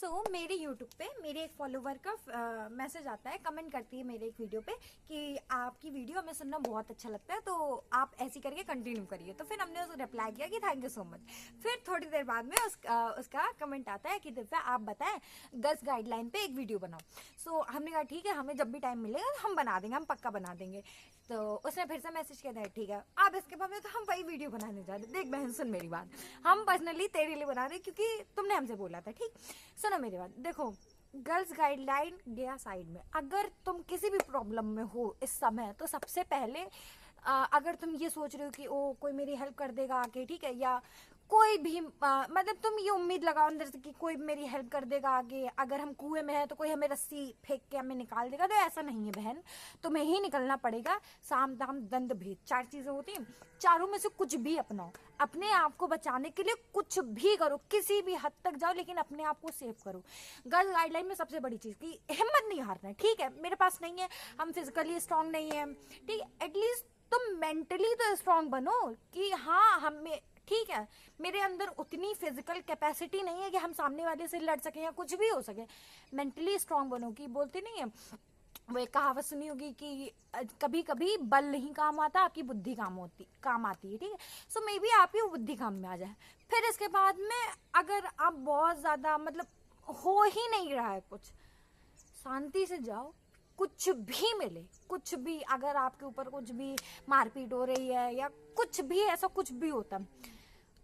मेरे YouTube पे मेरे एक फॉलोवर का मैसेज आता है, कमेंट करती है मेरे एक वीडियो पे कि आपकी वीडियो हमें सुनना बहुत अच्छा लगता है, तो आप ऐसी करके कंटिन्यू करिए। तो फिर हमने उसको रिप्लाई किया कि थैंक यू सो मच। फिर थोड़ी देर बाद में उसका कमेंट आता है कि दिव्या आप बताएं गर्ल्स गाइडलाइन पे एक वीडियो बनाओ। हमने कहा ठीक है, हमें जब भी टाइम मिलेगा हम बना देंगे, हम पक्का बना देंगे। तो उसने फिर से मैसेज किया था ठीक है आप इसके बाद में, तो हम वही वीडियो बनाने जा रहे। देख बहन सुन मेरी बात, हम पर्सनली तेरे लिए बना रहे क्योंकि तुमने हमसे बोला था। ठीक, सुनो मेरी बात। देखो गर्ल्स गाइडलाइन गया साइड में, अगर तुम किसी भी प्रॉब्लम में हो इस समय, तो सबसे पहले अगर तुम ये सोच रहे हो कि ओ कोई मेरी हेल्प कर देगा आके, ठीक है, या कोई भी मतलब तुम ये उम्मीद लगाओ अंदर से कि कोई मेरी हेल्प कर देगा आगे, अगर हम कुएं में है तो कोई हमें रस्सी फेंक के हमें निकाल देगा, तो ऐसा नहीं है बहन, तुम्हें ही निकलना पड़ेगा। साम दाम दंड भेद, 4 चीजें होती हैं, चारों में से कुछ भी अपनाओ। अपने आप को बचाने के लिए कुछ भी करो, किसी भी हद तक जाओ, लेकिन अपने आप को सेव करो। गर्ल्स गाइडलाइन में सबसे बड़ी चीज की हिम्मत नहीं हारना है। ठीक है मेरे पास नहीं है, हम फिजिकली स्ट्रांग नहीं है, ठीक है, एटलीस्ट तुम मेंटली तो स्ट्रांग बनो कि हाँ हमें, ठीक है, मेरे अंदर उतनी फिजिकल कैपेसिटी नहीं है कि हम सामने वाले से लड़ सके या कुछ भी हो सके। मेंटली स्ट्रांग बनो। कि बोलते नहीं है वो एक कहावत सुनी होगी कि कभी कभी बल नहीं काम आता, आपकी बुद्धि काम आती है। ठीक है, सो मे बी आपकी बुद्धि काम में आ जाए। फिर इसके बाद में अगर आप बहुत ज्यादा मतलब हो ही नहीं रहा है कुछ, शांति से जाओ, कुछ भी मिले, कुछ भी, अगर आपके ऊपर कुछ भी मारपीट हो रही है या कुछ भी ऐसा कुछ भी होता,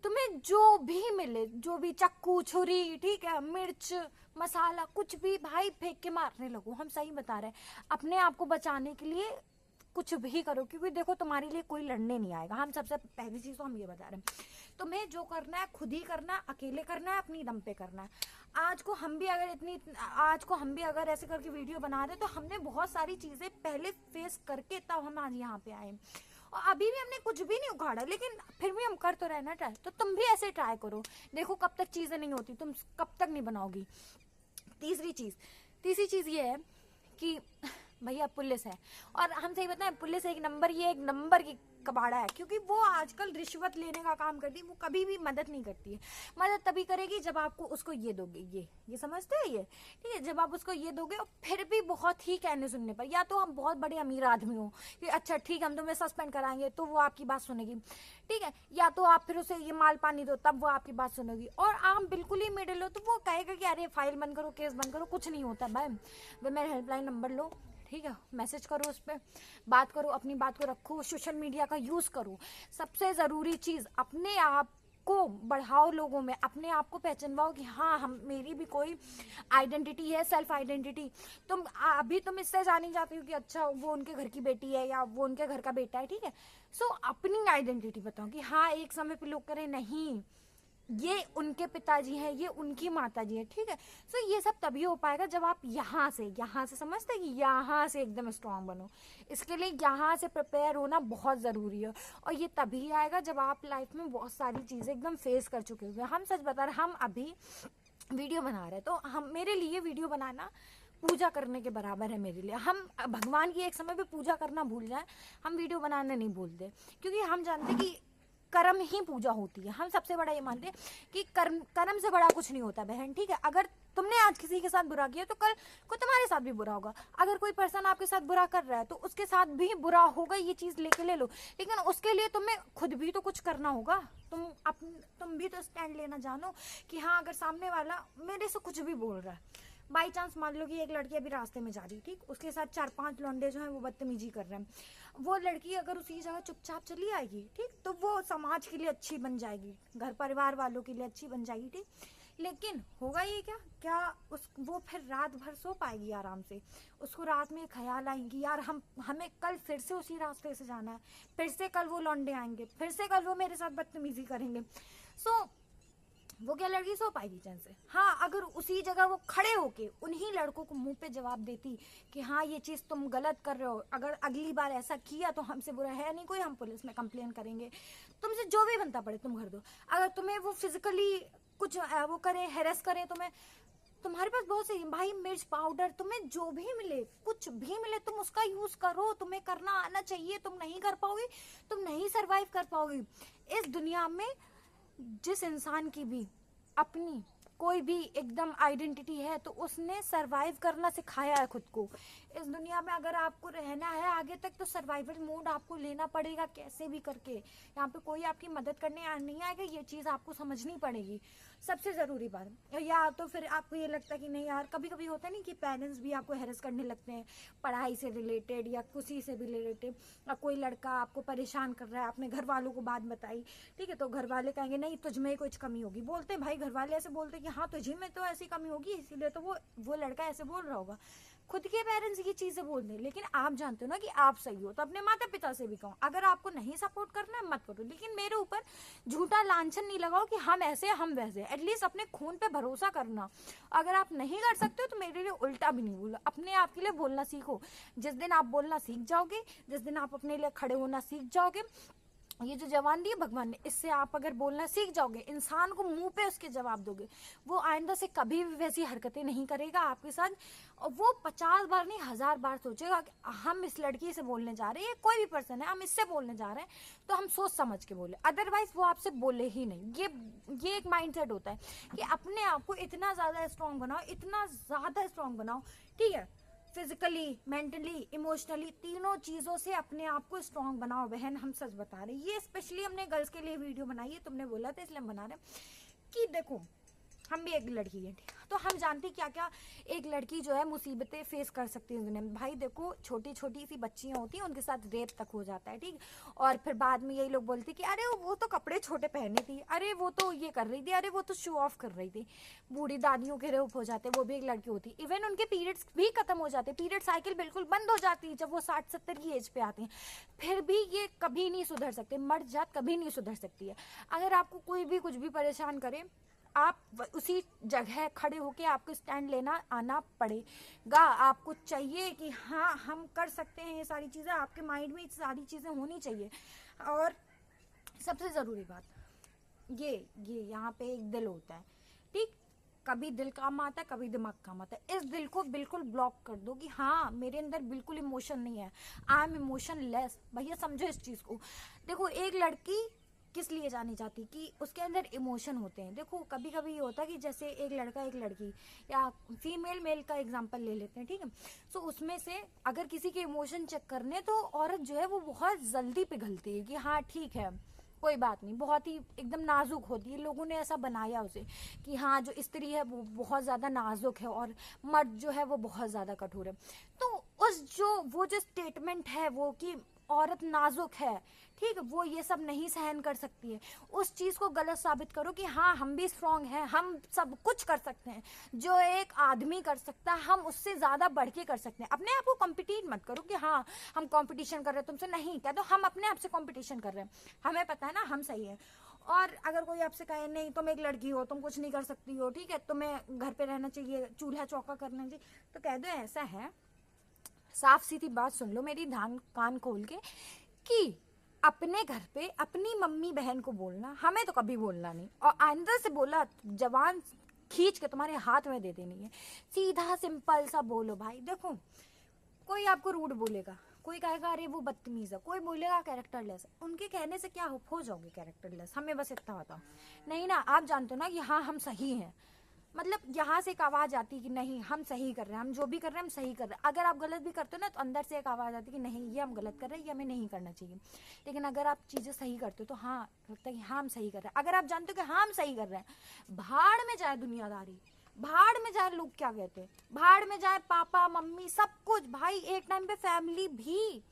तुम्हें जो भी मिले, जो भी, चक्कू छुरी, ठीक है, मिर्च मसाला, कुछ भी भाई फेंक के मारने लगो। हम सही बता रहे हैं, अपने आप को बचाने के लिए कुछ भी करो, क्योंकि देखो तुम्हारे लिए कोई लड़ने नहीं आएगा। हम सबसे पहली चीज तो हम ये बता रहे हैं, तुम्हें जो करना है खुद ही करना है, अकेले करना है, अपनी दम पे करना है। आज को हम भी अगर ऐसे करके वीडियो बना रहे, तो हमने बहुत सारी चीजें पहले फेस करके तब हम आज यहाँ पे आए, और अभी भी हमने कुछ भी नहीं उखाड़ा, लेकिन फिर भी हम कर तो रहे ना ट्राई। तो तुम भी ऐसे ट्राई करो, देखो कब तक चीजें नहीं होती, तुम कब तक नहीं बनाओगी। तीसरी चीज ये है कि भैया पुलिस है, और हम सही बताएं, पुलिस एक नंबर की कबाड़ा है, क्योंकि वो आजकल रिश्वत लेने का काम करती है। वो कभी भी मदद नहीं करती है। मदद तभी करेगी जब आपको उसको ये दोगे, ये समझते हैं ये, ठीक है, जब आप उसको ये दोगे, और फिर भी बहुत ही कहने सुनने पर, या तो हम बहुत बड़े अमीर आदमी हो कि अच्छा ठीक है हम तुम्हें सस्पेंड कराएंगे, तो वो आपकी बात सुनेगी, ठीक है, या तो आप फिर उसे ये माल पानी दो, तब वो आपकी बात सुनेगी। और आप बिल्कुल ही मिडिल हो, तो वो कहेगा कि अरे फाइल बंद करो, केस बंद करो, कुछ नहीं होता भाई। मेरा हेल्पलाइन नंबर लो, ठीक है, मैसेज करो, उस पर बात करो, अपनी बात को रखो, सोशल मीडिया का यूज करो। सबसे जरूरी चीज, अपने आप को बढ़ाओ, लोगों में अपने आप को पहचानवाओ कि हाँ हम, मेरी भी कोई आइडेंटिटी है, सेल्फ आइडेंटिटी। तुम इससे जानी जाती हो कि अच्छा वो उनके घर की बेटी है या वो उनके घर का बेटा है, ठीक है। सो अपनी आइडेंटिटी बताओ कि हाँ एक समय पे लोग करें नहीं ये उनके पिताजी हैं, ये उनकी माताजी है, ठीक है। सो ये सब तभी हो पाएगा जब आप यहाँ से समझते हैं कि यहाँ से एकदम स्ट्रांग बनो। इसके लिए यहाँ से प्रिपेयर होना बहुत ज़रूरी है, और ये तभी आएगा जब आप लाइफ में बहुत सारी चीज़ें एकदम फेस कर चुके होंगे। हम सच बता रहे, हम अभी वीडियो बना रहे हैं, तो हम, मेरे लिए वीडियो बनाना पूजा करने के बराबर है मेरे लिए। हम भगवान की एक समय पे पूजा करना भूल जाए, हम वीडियो बनाना नहीं भूलते, क्योंकि हम जानते कि कर्म ही पूजा होती है। हम सबसे बड़ा ये मानते हैं कि कर्म से बड़ा कुछ नहीं होता बहन, ठीक है। अगर तुमने आज किसी के साथ बुरा किया, तो कल को तुम्हारे साथ भी बुरा होगा। अगर कोई पर्सन आपके साथ बुरा कर रहा है, तो उसके साथ भी बुरा होगा, ये चीज लेके ले लो, लेकिन उसके लिए तुम्हें खुद भी तो कुछ करना होगा। तुम भी तो स्टैंड लेना जानो कि हाँ अगर सामने वाला मेरे से कुछ भी बोल रहा है, बाई चांस मान लो कि एक लड़की अभी रास्ते में जा रही, ठीक, उसके साथ 4-5 लौंडे जो हैं वो बदतमीजी कर रहे हैं, वो लड़की अगर उसी जगह चुपचाप चली आएगी, ठीक, तो वो समाज के लिए अच्छी बन जाएगी, घर परिवार वालों के लिए अच्छी बन जाएगी, ठीक। लेकिन होगा ये क्या वो फिर रात भर सो पाएगी आराम से? उसको रात में ख्याल आएंगी यार हमें कल फिर से उसी रास्ते से जाना है, फिर से कल वो लौंडे आएंगे, फिर से कल वो मेरे साथ बदतमीजी करेंगे। वो क्या लड़की सो पाएगी चैन से? हाँ, अगर उसी जगह वो खड़े होके उन्हीं लड़कों को मुंह पे जवाब देती कि हाँ ये चीज तुम गलत कर रहे हो, अगर अगली बार ऐसा किया तो हमसे बुरा है नहीं कोई, हम पुलिस में कंप्लेन करेंगे, तुमसे जो भी बनता पड़े तुम कर दो। अगर तुम्हें वो फिजिकली कुछ वो करे, हेरस करे, तुम्हारे पास बहुत से भाई, मिर्च पाउडर, तुम्हें जो भी मिले, कुछ भी मिले, तुम उसका यूज करो। तुम्हें करना आना चाहिए, तुम नहीं कर पाओगे, तुम नहीं सर्वाइव कर पाओगे इस दुनिया में। जिस इंसान की भी अपनी कोई भी एकदम आइडेंटिटी है तो उसने सरवाइव करना सिखाया है खुद को। इस दुनिया में अगर आपको रहना है आगे तक तो सर्वाइवल मोड आपको लेना पड़ेगा कैसे भी करके। यहाँ पे कोई आपकी मदद करने नहीं आएगा, ये चीज़ आपको समझनी पड़ेगी सबसे ज़रूरी बात। या तो फिर आपको ये लगता है कि नहीं यार, कभी कभी होता नहीं कि पेरेंट्स भी आपको हैरेस करने लगते हैं पढ़ाई से रिलेटेड या किसी से भी रिलेटेड। अब कोई लड़का आपको परेशान कर रहा है, आपने घर वालों को बात बताई, ठीक है, तो घर वाले कहेंगे नहीं तुझ में कुछ कमी होगी। बोलते हैं भाई, घर वाले ऐसे बोलते हैं कि हाँ तुझी में तो ऐसी कमी होगी, इसीलिए तो वो लड़का ऐसे बोल रहा होगा। खुद के पेरेंट्स ये चीज़ें बोल दें, लेकिन आप जानते हो ना कि आप सही हो। तो अपने माता पिता से भी कहो, अगर आपको नहीं सपोर्ट करना है मत करो, लेकिन मेरे ऊपर झूठा लांछन नहीं लगाओ कि हम ऐसे हम वैसे। एटलीस्ट अपने खून पे भरोसा करना। अगर आप नहीं कर सकते हो तो मेरे लिए उल्टा भी नहीं बोलो, अपने आप के लिए बोलना सीखो। जिस दिन आप बोलना सीख जाओगे, जिस दिन आप अपने लिए खड़े होना सीख जाओगे, ये जो जवान दी है भगवान ने, इससे आप अगर बोलना सीख जाओगे, इंसान को मुंह पे उसके जवाब दोगे, वो आइंदा से कभी भी वैसी हरकतें नहीं करेगा आपके साथ। और वो 50 बार नहीं 1000 बार सोचेगा कि हम इस लड़की से बोलने जा रहे हैं, कोई भी पर्सन है, हम इससे बोलने जा रहे हैं तो हम सोच समझ के बोले, अदरवाइज वो आपसे बोले ही नहीं। ये एक माइंडसेट होता है कि अपने आप को इतना ज़्यादा स्ट्रांग बनाओ, इतना ज़्यादा स्ट्रांग बनाओ, ठीक है, फिजिकली, मेंटली, इमोशनली, तीनों चीज़ों से अपने आप को स्ट्रांग बनाओ बहन। हम सच बता रहे हैं, ये स्पेशली हमने गर्ल्स के लिए वीडियो बनाई है, तुमने बोला था इसलिए हम बना रहे हैं कि देखो हम भी एक लड़की है, तो हम जानते क्या क्या एक लड़की जो है मुसीबतें फेस कर सकती है दुनिया में। भाई देखो, छोटी छोटी सी बच्चियां होती हैं, उनके साथ रेप तक हो जाता है, ठीक। और फिर बाद में यही लोग बोलते कि अरे वो तो कपड़े छोटे पहने थी, अरे वो तो ये कर रही थी, अरे वो तो शो ऑफ कर रही थी। बूढ़ी दादियों के रेप हो जाते, वो भी एक लड़की होती। इवन उनके पीरियड्स भी खत्म हो जाते, पीरियड साइकिल बिल्कुल बंद हो जाती है जब वो 60-70 की एज पे आते हैं। फिर भी ये कभी नहीं सुधर सकते, मर्द जात कभी नहीं सुधर सकती है। अगर आपको कोई भी कुछ भी परेशान करे, आप उसी जगह खड़े होके आपको स्टैंड लेना आना पड़ेगा। आपको चाहिए कि हाँ हम कर सकते हैं ये सारी चीज़ें, आपके माइंड में ये सारी चीज़ें होनी चाहिए। और सबसे ज़रूरी बात ये यहाँ पे एक दिल होता है, ठीक। कभी दिल काम आता है, कभी दिमाग काम आता है। इस दिल को बिल्कुल ब्लॉक कर दो कि हाँ मेरे अंदर बिल्कुल इमोशन नहीं है, आई एम इमोशन लेस। भैया समझो इस चीज़ को। देखो, एक लड़की किस लिए जानी चाहती कि उसके अंदर इमोशन होते हैं। देखो कभी कभी ये होता है कि जैसे एक लड़का एक लड़की या फीमेल मेल का एग्जांपल ले लेते हैं, ठीक है। सो उसमें से अगर किसी के इमोशन चेक करने तो औरत जो है वो बहुत जल्दी पिघलती है कि हाँ ठीक है कोई बात नहीं, बहुत ही एकदम नाजुक होती है। लोगों ने ऐसा बनाया उसे कि हाँ जो स्त्री है वो बहुत ज़्यादा नाजुक है और मर्द जो है वो बहुत ज़्यादा कठोर है। तो वो जो स्टेटमेंट है वो कि औरत नाजुक है, ठीक है, वो ये सब नहीं सहन कर सकती है, उस चीज़ को गलत साबित करो कि हाँ हम भी स्ट्रांग हैं, हम सब कुछ कर सकते हैं। जो एक आदमी कर सकता है हम उससे ज़्यादा बढ़ के कर सकते हैं। अपने आप को कॉम्पिटिट मत करो कि हाँ हम कंपटीशन कर रहे हैं तुमसे, नहीं, कह दो हम अपने आप से कंपटीशन कर रहे हैं, हमें पता है ना हम सही है। और अगर कोई आपसे कहे नहीं तुम एक लड़की हो, तुम कुछ नहीं कर सकती हो, ठीक है, तुम्हें घर पे रहना चाहिए, चूल्हा चौका करना चाहिए, तो कह दो ऐसा है, साफ सीधी बात सुन लो मेरी ध्यान कान खोल के, कि अपने घर पे अपनी मम्मी बहन को बोलना, हमें तो कभी बोलना नहीं, और आइंदा से बोला जवान खींच के तुम्हारे हाथ में दे देनी है। सीधा सिंपल सा बोलो भाई। देखो कोई आपको रूड बोलेगा, कोई कहेगा अरे वो बदतमीज है, कोई बोलेगा कैरेक्टरलेस है, उनके कहने से क्या हो जाओगे कैरेक्टरलेस, हमें बस इतना बताओ। नहीं ना, आप जानते हो ना कि हाँ हम सही हैं, मतलब यहाँ से एक आवाज़ आती है कि नहीं हम सही कर रहे हैं, हम जो भी कर रहे हैं हम सही कर रहे हैं। अगर आप गलत भी करते हो ना तो अंदर से एक आवाज़ आती है कि नहीं ये हम गलत कर रहे हैं, ये हमें नहीं करना चाहिए। लेकिन अगर आप चीज़ें सही करते हो तो हाँ लगता है कि हाँ हम सही कर रहे हैं। अगर आप जानते हो कि हाँ हम सही कर रहे हैं, भाड़ में जाए दुनियादारी, भाड़ में जाए लोग क्या कहते हैं, भाड़ में जाए पापा मम्मी सब कुछ। भाई एक टाइम पे फैमिली भी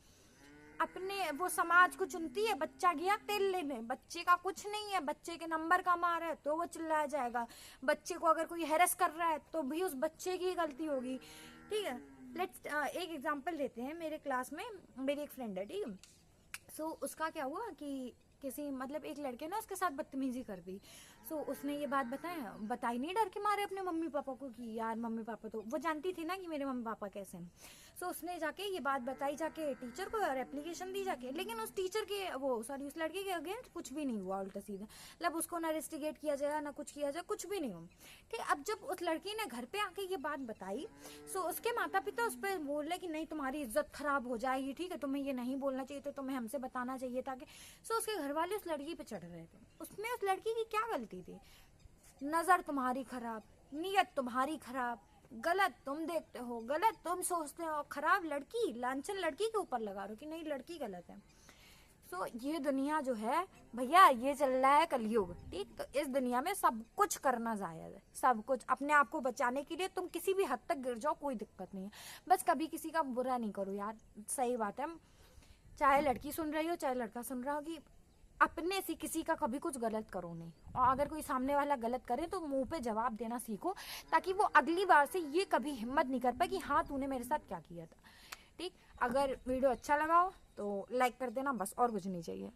अपने वो समाज को चुनती है। बच्चा गया तेल लेने, बच्चे का कुछ नहीं है, बच्चे के नंबर कम आ रहे हैं तो वो चिल्लाया जाएगा, बच्चे को अगर कोई हैरेस कर रहा है तो भी उस बच्चे की गलती होगी, ठीक है। लेट्स एक एग्जांपल लेते हैं। मेरे क्लास में मेरी एक फ्रेंड है, ठीक है। सो उसका क्या हुआ कि किसी मतलब एक लड़के ने उसके साथ बदतमीजी कर दी। सो उसने ये बात बताई नहीं डर के मारे अपने मम्मी पापा को कि यार मम्मी पापा, तो वो जानती थी ना कि मेरे मम्मी पापा कैसे हैं। सो उसने जाके ये बात बताई जाके टीचर को और एप्लीकेशन दी जाके, लेकिन उस टीचर के उस लड़के के अगेंस्ट कुछ भी नहीं हुआ, उल्टा सीधा मतलब उसको ना इन्वेस्टिगेट किया जाए ना कुछ किया जाए, कुछ भी नहीं हुआ, ठीक। अब जब उस लड़की ने घर पे आके ये बात बताई, सो उसके माता पिता उस पर बोले कि नहीं तुम्हारी इज्जत खराब हो जाएगी, ठीक है, तुम्हें ये नहीं बोलना चाहिए, तो तुम्हें हमसे बताना चाहिए ताकि। सो उसके घर वाले उस लड़की पे चढ़ रहे थे। उसमें उस लड़की की क्या गलती थी? नज़र तुम्हारी खराब, नीयत तुम्हारी खराब, गलत तुम देखते हो, गलत तुम सोचते हो, खराब लड़की, लांछन लड़की के ऊपर लगा रहे हो कि नहीं लड़की गलत है। सो ये दुनिया जो है भैया, ये चल रहा है कलयुग, ठीक। तो इस दुनिया में सब कुछ करना जायज़ है, सब कुछ अपने आप को बचाने के लिए तुम किसी भी हद तक गिर जाओ, कोई दिक्कत नहीं है, बस कभी किसी का बुरा नहीं करो यार। सही बात है, चाहे लड़की सुन रही हो चाहे लड़का सुन रहा हो, कि अपने से किसी का कभी कुछ गलत करो नहीं, और अगर कोई सामने वाला गलत करे तो मुंह पे जवाब देना सीखो, ताकि वो अगली बार से ये कभी हिम्मत नहीं कर पाए कि हाँ तूने मेरे साथ क्या किया था, ठीक। अगर वीडियो अच्छा लगा हो तो लाइक कर देना, बस और कुछ नहीं चाहिए।